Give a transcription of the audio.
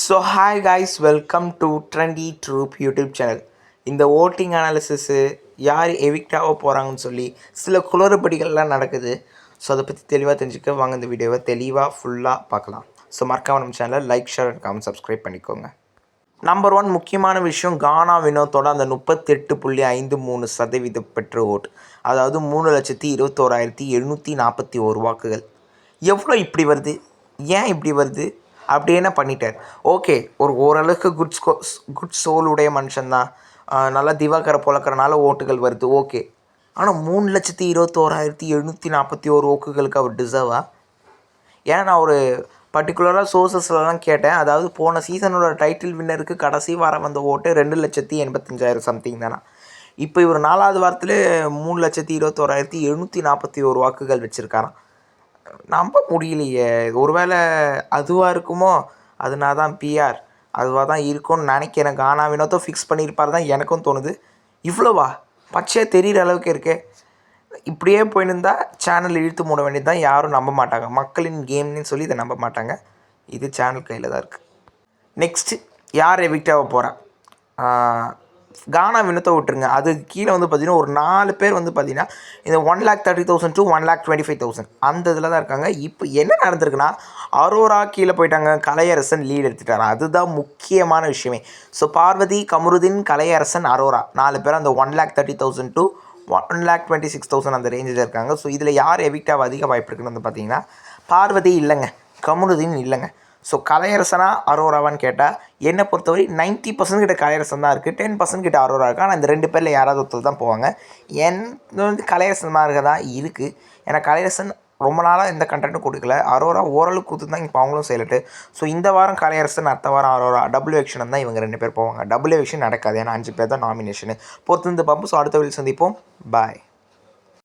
So hi guys, welcome to trendy troupe YouTube channel. இந்த voting analysis யார் எவிக்டாக போகிறாங்கன்னு சொல்லி சில குளறுபடிகள்லாம் நடக்குது. ஸோ அதை பற்றி தெளிவாக தெரிஞ்சுக்க வாங்க இந்த வீடியோவை தெளிவாக ஃபுல்லாக பார்க்கலாம். ஸோ மறக்காம நம்ம சேனலை like, share and comment subscribe பண்ணிக்கோங்க. நம்பர் 1 முக்கியமான விஷயம், கானா வினோத்தோட அந்த 38.53% பெற்ற ஓட்டு, அதாவது 3,21,741 வாக்குகள். எவ்வளோ இப்படி வருது? ஏன் இப்படி வருது? அப்படி என்ன பண்ணிட்டார்? ஓகே, ஓரளவுக்கு குட் சோலுடைய மனுஷன்தான், நல்லா திவாகரை பொழக்கிறனால ஓட்டுகள் வருது, ஓகே. ஆனால் 3,21,741 வாக்குகளுக்கு அவர் டிசர்வா? ஏன்னா நான் ஒரு பர்டிகுலராக சோர்ஸஸ்லாம் கேட்டேன். அதாவது போன சீசனோட டைட்டில் வின்னருக்கு கடைசி வாரம் வந்த ஓட்டு 2,85,000 சம்திங் தானே. இப்போ இவர் 4வது வாரத்தில் 3,21,741 வாக்குகள் வச்சுருக்காராம். நம்ப முடியலையே. ஒருவேளை அதுவாக இருக்குமோ? அதனால தான் பிஆர் அதுவாக தான் இருக்கும்னு நினைக்கிறேன். கானா வினோத்தும் ஃபிக்ஸ் பண்ணியிருப்பார் தான் எனக்கும் தோணுது. இவ்வளோவா? பச்சையாக தெரிகிற அளவுக்கு இருக்கே. இப்படியே போயின்னு இருந்தால் சேனல் இழுத்து மூட வேண்டியது தான். யாரும் நம்ப மாட்டாங்க. மக்களின் கேம்னு சொல்லி இதை நம்ப மாட்டாங்க. இது சேனல் கையில் தான் இருக்குது. நெக்ஸ்ட்டு யார் எவிக்டாக போகிறா? கானா வினத்தை விட்டுருங்க. அதுக்கு கீழே வந்து பார்த்திங்கன்னா ஒரு 4 பேர் வந்து பார்த்திங்கன்னா இந்த 1,30,000 to 1,25,000 அந்த இதில் தான் இருக்காங்க. இப்போ என்ன நடந்திருக்குன்னா, அரோரா கீழே போயிட்டாங்க, கலையரசன் லீடு எடுத்துட்டாங்க. அதுதான் முக்கியமான விஷயமே. ஸோ பார்வதி, கமருதீன், கலையரசன், அரோரா 4 பேர் அந்த 1,30,000 to 1,26,000 அந்த ரேஞ்சில் இருக்காங்க. ஸோ இதில் யார் எவிக்டாக அதிக வாய்ப்பு இருக்குன்னு வந்து பார்த்திங்கன்னா, பார்வதி இல்லைங்க, கமருதீன் இல்லைங்க. ஸோ கலையரசனா அரோராவான்னு கேட்டால் என்னை பொறுத்தவரை 90% கிட்ட கலையரசன் தான் இருக்குது, 10% கிட்ட அரோரா இருக்குது. ஆனால் இந்த 2 பேரில் யாராவது ஒருத்தர் தான் போவாங்க. வந்து கலையரசன் மாதிரி தான் இருக்குது. ஏன்னா கலையரசன் ரொம்ப நாளாக எந்த கண்டென்ட்டும் கொடுக்கல. அரோரா ஓரளவுக்கு கொடுத்து தான் இப்போ அவங்களும் செய்யலட்டு. ஸோ இந்த வாரம் கலையரசன், அடுத்த வாரம் அரோரா, டபுள் எலெக்ஷன் தான் இவங்க 2 பேர் போவாங்க. டபுள் எலெக்ஷன் நடக்காது, ஏன்னா 5 பேர் தான் நாமினேஷனு. பொறுத்து வந்து பார்ப்போம். ஸோ அடுத்த வீடியோவில் சந்திப்போம். பாய்.